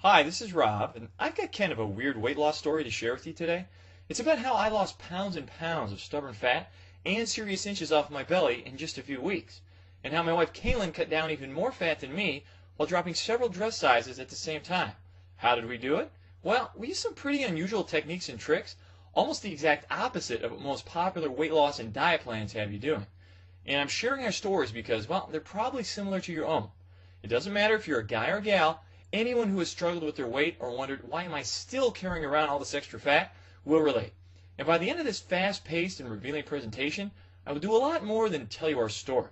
Hi, this is Rob, and I've got kind of a weird weight loss story to share with you today. It's about how I lost pounds and pounds of stubborn fat and serious inches off my belly in just a few weeks, and how my wife Kaylin cut down even more fat than me while dropping several dress sizes at the same time. How did we do it? Well, we used some pretty unusual techniques and tricks, almost the exact opposite of what most popular weight loss and diet plans have you doing. And I'm sharing our stories because, well, they're probably similar to your own. It doesn't matter if you're a guy or gal. Anyone who has struggled with their weight or wondered, why am I still carrying around all this extra fat, will relate. And by the end of this fast-paced and revealing presentation, I will do a lot more than tell you our story.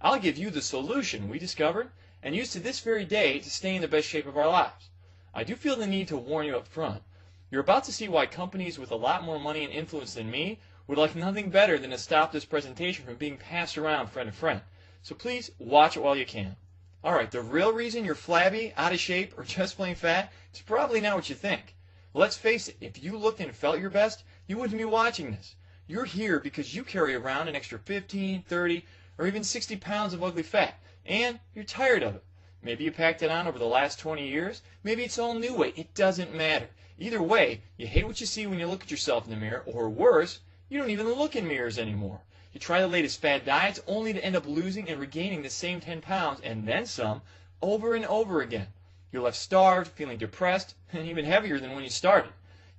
I'll give you the solution we discovered and use to this very day to stay in the best shape of our lives. I do feel the need to warn you up front. You're about to see why companies with a lot more money and influence than me would like nothing better than to stop this presentation from being passed around friend to friend. So please watch it while you can. Alright, the real reason you're flabby, out of shape, or just plain fat is probably not what you think. Let's face it, if you looked and felt your best, you wouldn't be watching this. You're here because you carry around an extra 15, 30, or even 60 pounds of ugly fat, and you're tired of it. Maybe you packed it on over the last 20 years, maybe it's all new weight, it doesn't matter. Either way, you hate what you see when you look at yourself in the mirror, or worse, you don't even look in mirrors anymore. You try the latest fad diets only to end up losing and regaining the same 10 pounds and then some over and over again. You're left starved, feeling depressed, and even heavier than when you started.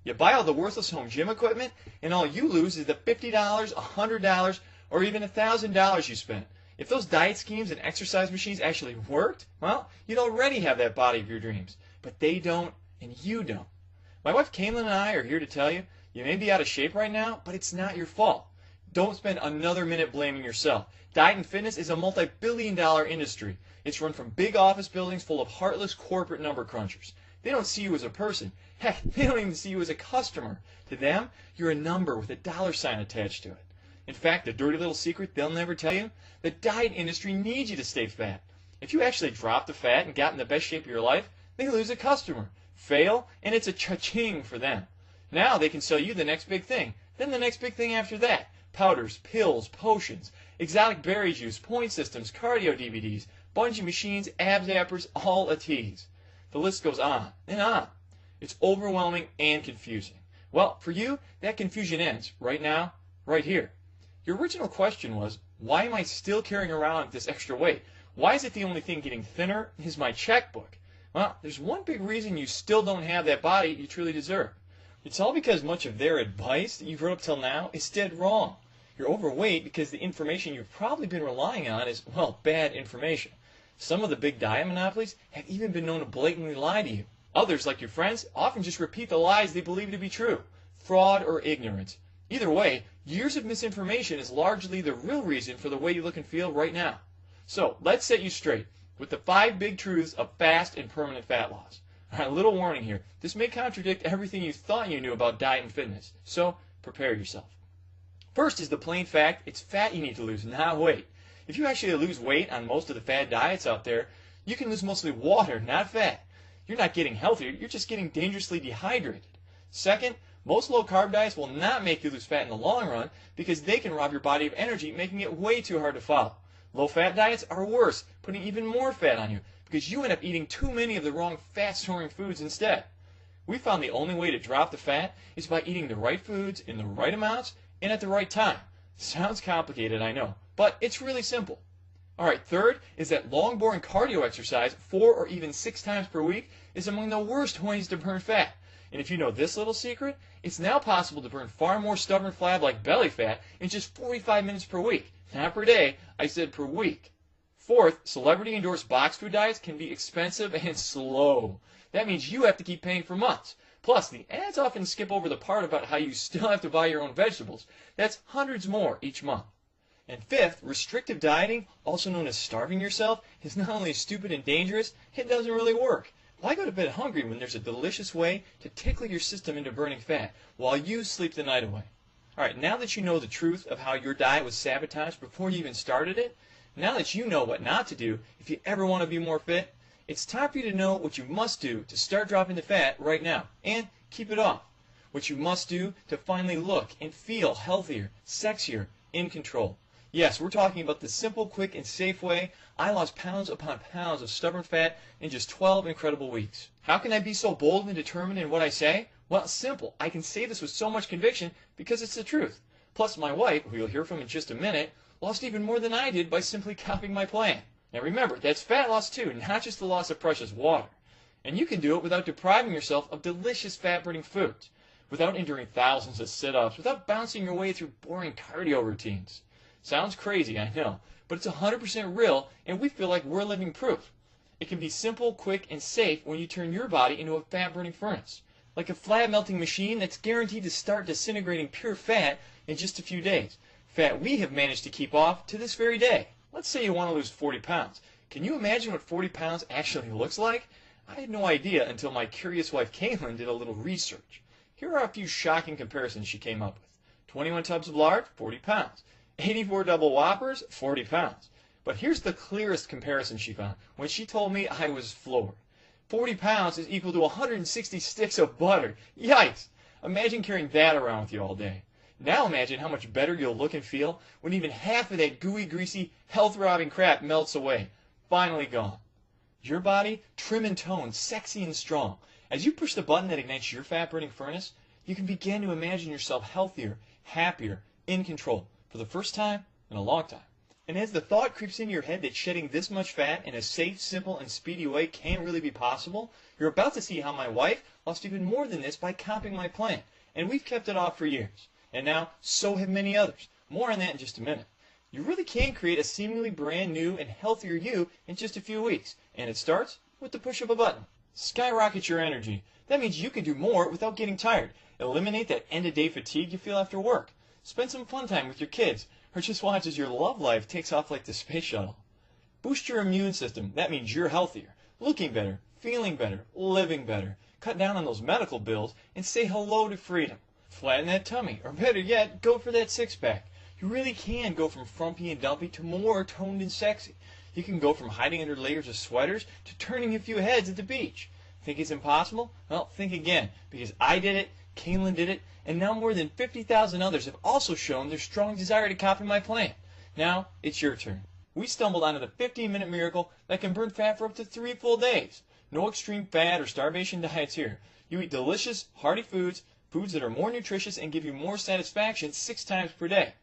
You buy all the worthless home gym equipment, and all you lose is the $50, $100, or even $1,000 you spent. If those diet schemes and exercise machines actually worked, well, you'd already have that body of your dreams. But they don't, and you don't. My wife Kaylin and I are here to tell you, you may be out of shape right now, but it's not your fault. Don't spend another minute blaming yourself. Diet and fitness is a multi-billion-dollar industry. It's run from big office buildings full of heartless corporate number crunchers. They don't see you as a person. Heck, they don't even see you as a customer. To them, you're a number with a dollar sign attached to it. In fact, the dirty little secret they'll never tell you, the diet industry needs you to stay fat. If you actually drop the fat and got in the best shape of your life, they lose a customer, fail, and it's a cha-ching for them. Now they can sell you the next big thing, then the next big thing after that. Powders, pills, potions, exotic berry juice, point systems, cardio DVDs, bungee machines, abs appers, all a tease. The list goes on and on. It's overwhelming and confusing. Well, for you, that confusion ends right now, right here. Your original question was, why am I still carrying around this extra weight? Why is it the only thing getting thinner is my checkbook? Well, there's one big reason you still don't have that body you truly deserve. It's all because much of their advice that you've heard up till now is dead wrong. You're overweight because the information you've probably been relying on is, well, bad information. Some of the big diet monopolies have even been known to blatantly lie to you. Others, like your friends, often just repeat the lies they believe to be true. Fraud or ignorance. Either way, years of misinformation is largely the real reason for the way you look and feel right now. So, let's set you straight with the 5 big truths of fast and permanent fat loss. Alright, a little warning here. This may contradict everything you thought you knew about diet and fitness, so prepare yourself. First is the plain fact, it's fat you need to lose, not weight. If you actually lose weight on most of the fad diets out there, you can lose mostly water, not fat. You're not getting healthier, you're just getting dangerously dehydrated. Second, most low-carb diets will not make you lose fat in the long run because they can rob your body of energy, making it way too hard to follow. Low-fat diets are worse, putting even more fat on you because you end up eating too many of the wrong fat-storing foods instead. We found the only way to drop the fat is by eating the right foods in the right amounts and at the right time. Sounds complicated, I know, but it's really simple. Alright, third is that long, boring cardio exercise 4 or even 6 times per week is among the worst ways to burn fat. And if you know this little secret, it's now possible to burn far more stubborn flab like belly fat in just 45 minutes per week. Not per day, I said per week. Fourth, celebrity-endorsed box food diets can be expensive and slow. That means you have to keep paying for months. Plus, the ads often skip over the part about how you still have to buy your own vegetables. That's hundreds more each month. And fifth, restrictive dieting, also known as starving yourself, is not only stupid and dangerous, it doesn't really work. Why go to bed hungry when there's a delicious way to tickle your system into burning fat while you sleep the night away? Alright, now that you know the truth of how your diet was sabotaged before you even started it, now that you know what not to do if you ever want to be more fit, it's time for you to know what you must do to start dropping the fat right now and keep it off. What you must do to finally look and feel healthier, sexier, in control. Yes, we're talking about the simple, quick, and safe way I lost pounds upon pounds of stubborn fat in just 12 incredible weeks. How can I be so bold and determined in what I say? Well, it's simple. I can say this with so much conviction because it's the truth. Plus, my wife, who you'll hear from in just a minute, lost even more than I did by simply copying my plan. Now remember, that's fat loss too, not just the loss of precious water. And you can do it without depriving yourself of delicious fat-burning foods, without enduring thousands of sit-ups, without bouncing your way through boring cardio routines. Sounds crazy, I know, but it's 100% real, and we feel like we're living proof. It can be simple, quick, and safe when you turn your body into a fat-burning furnace, like a flat-melting machine that's guaranteed to start disintegrating pure fat in just a few days. Fat we have managed to keep off to this very day. Let's say you want to lose 40 pounds. Can you imagine what 40 pounds actually looks like? I had no idea until my curious wife Caitlin did a little research. Here are a few shocking comparisons she came up with. 21 tubs of lard, 40 pounds. 84 double whoppers, 40 pounds. But here's the clearest comparison she found when she told me I was floored. 40 pounds is equal to 160 sticks of butter. Yikes! Imagine carrying that around with you all day. Now imagine how much better you'll look and feel when even half of that gooey, greasy, health-robbing crap melts away. Finally gone. Your body, trim and toned, sexy and strong. As you push the button that ignites your fat-burning furnace, you can begin to imagine yourself healthier, happier, in control, for the first time in a long time. And as the thought creeps into your head that shedding this much fat in a safe, simple, and speedy way can really be possible, you're about to see how my wife lost even more than this by copying my plan. And we've kept it off for years. And now, so have many others. More on that in just a minute. You really can create a seemingly brand new and healthier you in just a few weeks. And it starts with the push of a button. Skyrocket your energy. That means you can do more without getting tired. Eliminate that end-of-day fatigue you feel after work. Spend some fun time with your kids, or just watch as your love life takes off like the space shuttle. Boost your immune system. That means you're healthier, looking better, feeling better, living better. Cut down on those medical bills and say hello to freedom. Flatten that tummy, or better yet, go for that six-pack. You really can go from frumpy and dumpy to more toned and sexy. You can go from hiding under layers of sweaters to turning a few heads at the beach. Think it's impossible? Well, think again, because I did it, Caitlin did it, and now more than 50,000 others have also shown their strong desire to copy my plan. Now, it's your turn. We stumbled onto the 15-minute miracle that can burn fat for up to 3 full days. No extreme fat or starvation diets here. You eat delicious, hearty foods, foods that are more nutritious and give you more satisfaction 6 times per day.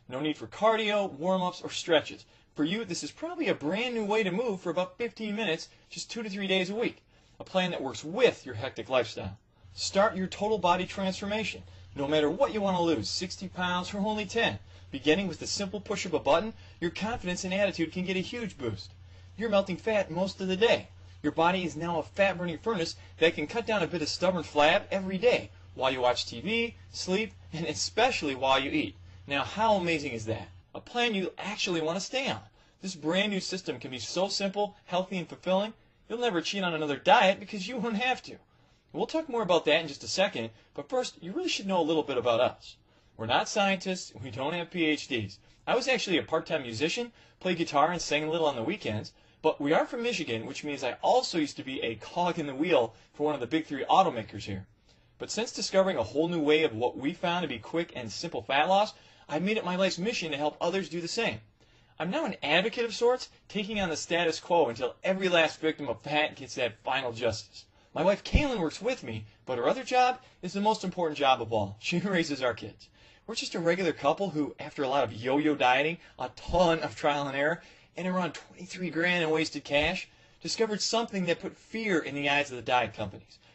No need for cardio, warm-ups, or stretches. For you, this is probably a brand new way to move for about 15 minutes, just 2 to 3 days a week. A plan that works with your hectic lifestyle. Start your total body transformation. No matter what you want to lose, 60 pounds or only 10. Beginning with the simple push of a button, your confidence and attitude can get a huge boost. You're melting fat most of the day. Your body is now a fat-burning furnace that can cut down a bit of stubborn flab every day while you watch TV, sleep, and especially while you eat. Now, how amazing is that? A plan you actually want to stay on. This brand new system can be so simple, healthy, and fulfilling, you'll never cheat on another diet because you won't have to. We'll talk more about that in just a second, but first, you really should know a little bit about us. We're not scientists, we don't have PhDs. I was actually a part-time musician, played guitar and sang a little on the weekends, but we are from Michigan, which means I also used to be a cog in the wheel for one of the big 3 automakers here. But since discovering a whole new way of what we found to be quick and simple fat loss, I've made it my life's mission to help others do the same. I'm now an advocate of sorts, taking on the status quo until every last victim of fat gets that final justice. My wife Caitlin works with me, but her other job is the most important job of all. She raises our kids. We're just a regular couple who, after a lot of yo-yo dieting, a ton of trial and error, and around 23 grand in wasted cash, discovered something that put fear in the eyes of the diet companies.